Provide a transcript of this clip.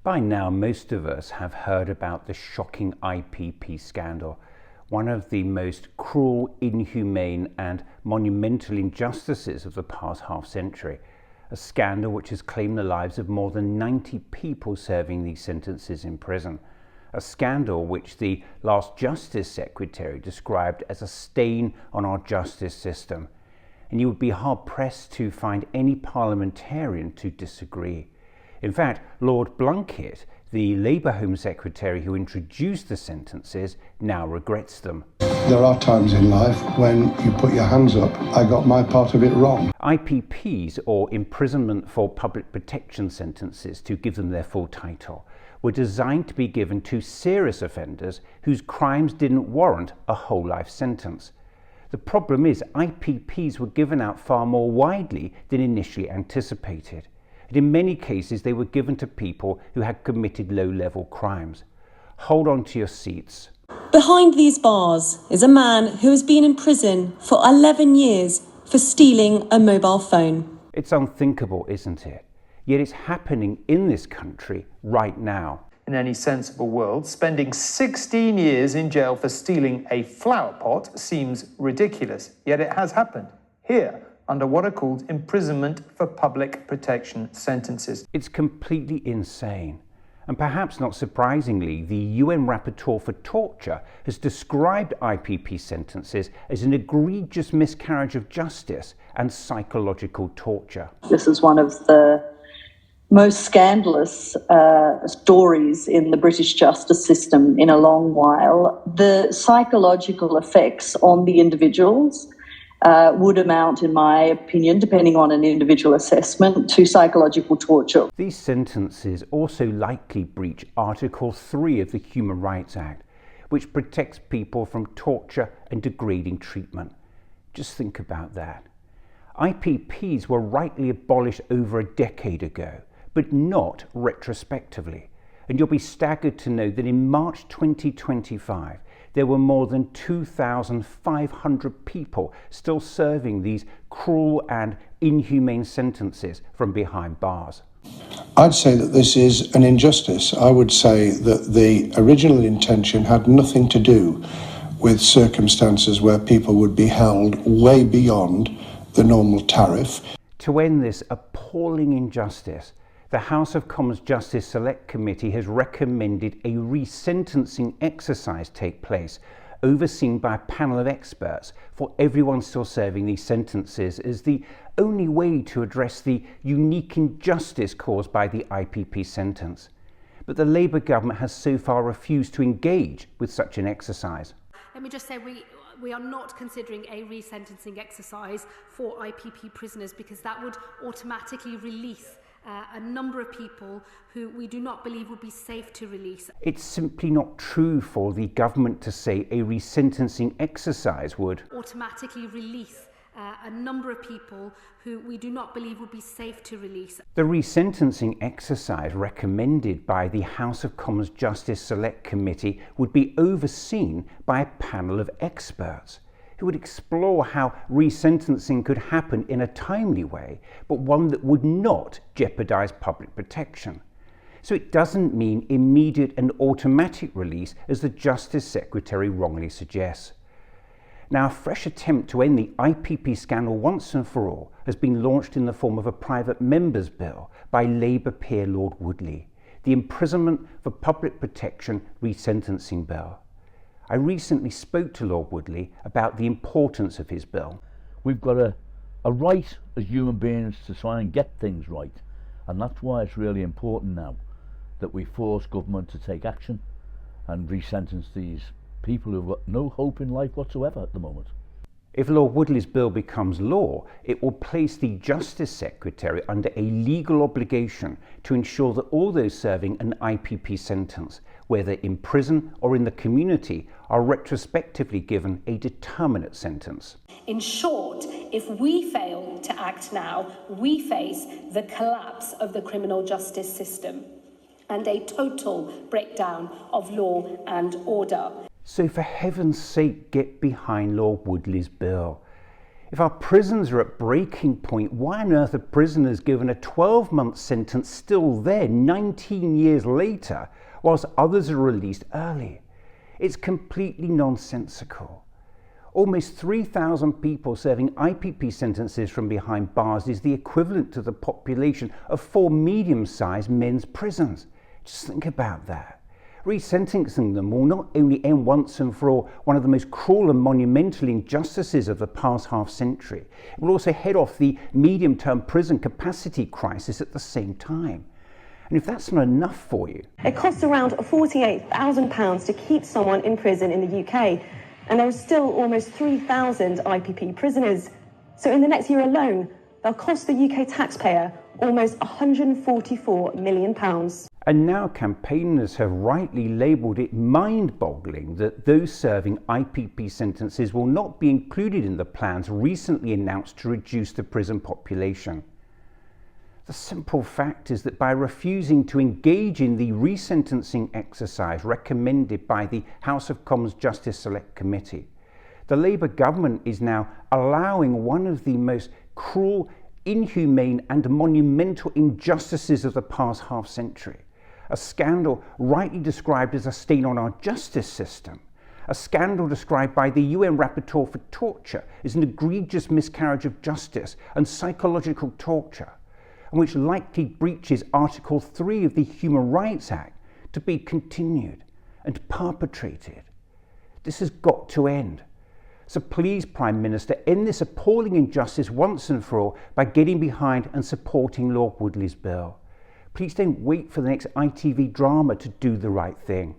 By now, most of us have heard about the shocking IPP scandal, one of the most cruel, inhumane and monumental injustices of the past half-century. A scandal which has claimed the lives of more than 90 people serving these sentences in prison. A scandal which the last Justice Secretary described as a stain on our justice system. And you would be hard-pressed to find any parliamentarian to disagree. In fact, Lord Blunkett, the Labour Home Secretary who introduced the sentences, now regrets them. There are times in life when you put your hands up. I got my part of it wrong. IPPs, or imprisonment for public protection sentences, to give them their full title, were designed to be given to serious offenders whose crimes didn't warrant a whole life sentence. The problem is IPPs were given out far more widely than initially anticipated. And in many cases, they were given to people who had committed low-level crimes. Hold on to your seats. Behind these bars is a man who has been in prison for 11 years for stealing a mobile phone. It's unthinkable, isn't it? Yet it's happening in this country right now. In any sensible world, spending 16 years in jail for stealing a flower pot seems ridiculous, yet it has happened here, under what are called imprisonment for public protection sentences. It's completely insane. And perhaps not surprisingly, the UN Rapporteur for Torture has described IPP sentences as an egregious miscarriage of justice and psychological torture. This is one of the most scandalous stories in the British justice system in a long while. The psychological effects on the individuals would amount, in my opinion, depending on an individual assessment, to psychological torture. These sentences also likely breach Article 3 of the Human Rights Act, which protects people from torture and degrading treatment. Just think about that. IPPs were rightly abolished over a decade ago, but not retrospectively. And you'll be staggered to know that in March 2025, there were more than 2,500 people still serving these cruel and inhumane sentences from behind bars. I'd say that this is an injustice. I would say that the original intention had nothing to do with circumstances where people would be held way beyond the normal tariff. To end this appalling injustice, the House of Commons Justice Select Committee has recommended a resentencing exercise take place, overseen by a panel of experts, for everyone still serving these sentences as the only way to address the unique injustice caused by the IPP sentence. But the Labour government has so far refused to engage with such an exercise. Let me just say we are not considering a resentencing exercise for IPP prisoners because that would automatically release a number of people who we do not believe would be safe to release. It's simply not true for the government to say a resentencing exercise would automatically release a number of people who we do not believe would be safe to release. The resentencing exercise recommended by the House of Commons Justice Select Committee would be overseen by a panel of experts who would explore how resentencing could happen in a timely way, but one that would not jeopardise public protection. So it doesn't mean immediate and automatic release, as the Justice Secretary wrongly suggests. Now, a fresh attempt to end the IPP scandal once and for all has been launched in the form of a private member's bill by Labour peer Lord Woodley, the Imprisonment for Public Protection Resentencing Bill. I recently spoke to Lord Woodley about the importance of his bill. We've got a right as human beings to try and get things right, and that's why it's really important now that we force government to take action and resentence these people who've got no hope in life whatsoever at the moment. If Lord Woodley's bill becomes law, it will place the Justice Secretary under a legal obligation to ensure that all those serving an IPP sentence, whether in prison or in the community, are retrospectively given a determinate sentence. In short, if we fail to act now, we face the collapse of the criminal justice system and a total breakdown of law and order. So for heaven's sake, get behind Lord Woodley's bill. If our prisons are at breaking point, why on earth are prisoners given a 12-month sentence still there 19 years later, whilst others are released early? It's completely nonsensical. Almost 3,000 people serving IPP sentences from behind bars is the equivalent to the population of 4 medium-sized men's prisons. Just think about that. Resentencing them will not only end once and for all one of the most cruel and monumental injustices of the past half-century, it will also head off the medium-term prison capacity crisis at the same time. And if that's not enough for you... It costs around £48,000 to keep someone in prison in the UK, and there are still almost 3,000 IPP prisoners. So in the next year alone, they'll cost the UK taxpayer almost £144 million. And now campaigners have rightly labelled it mind-boggling that those serving IPP sentences will not be included in the plans recently announced to reduce the prison population. The simple fact is that by refusing to engage in the resentencing exercise recommended by the House of Commons Justice Select Committee, the Labour government is now allowing one of the most cruel, inhumane and monumental injustices of the past half-century. A scandal rightly described as a stain on our justice system. A scandal described by the UN Rapporteur for Torture as an egregious miscarriage of justice and psychological torture, and which likely breaches Article 3 of the Human Rights Act, to be continued and perpetrated. This has got to end. So please, Prime Minister, end this appalling injustice once and for all by getting behind and supporting Lord Woodley's bill. Please don't wait for the next ITV drama to do the right thing.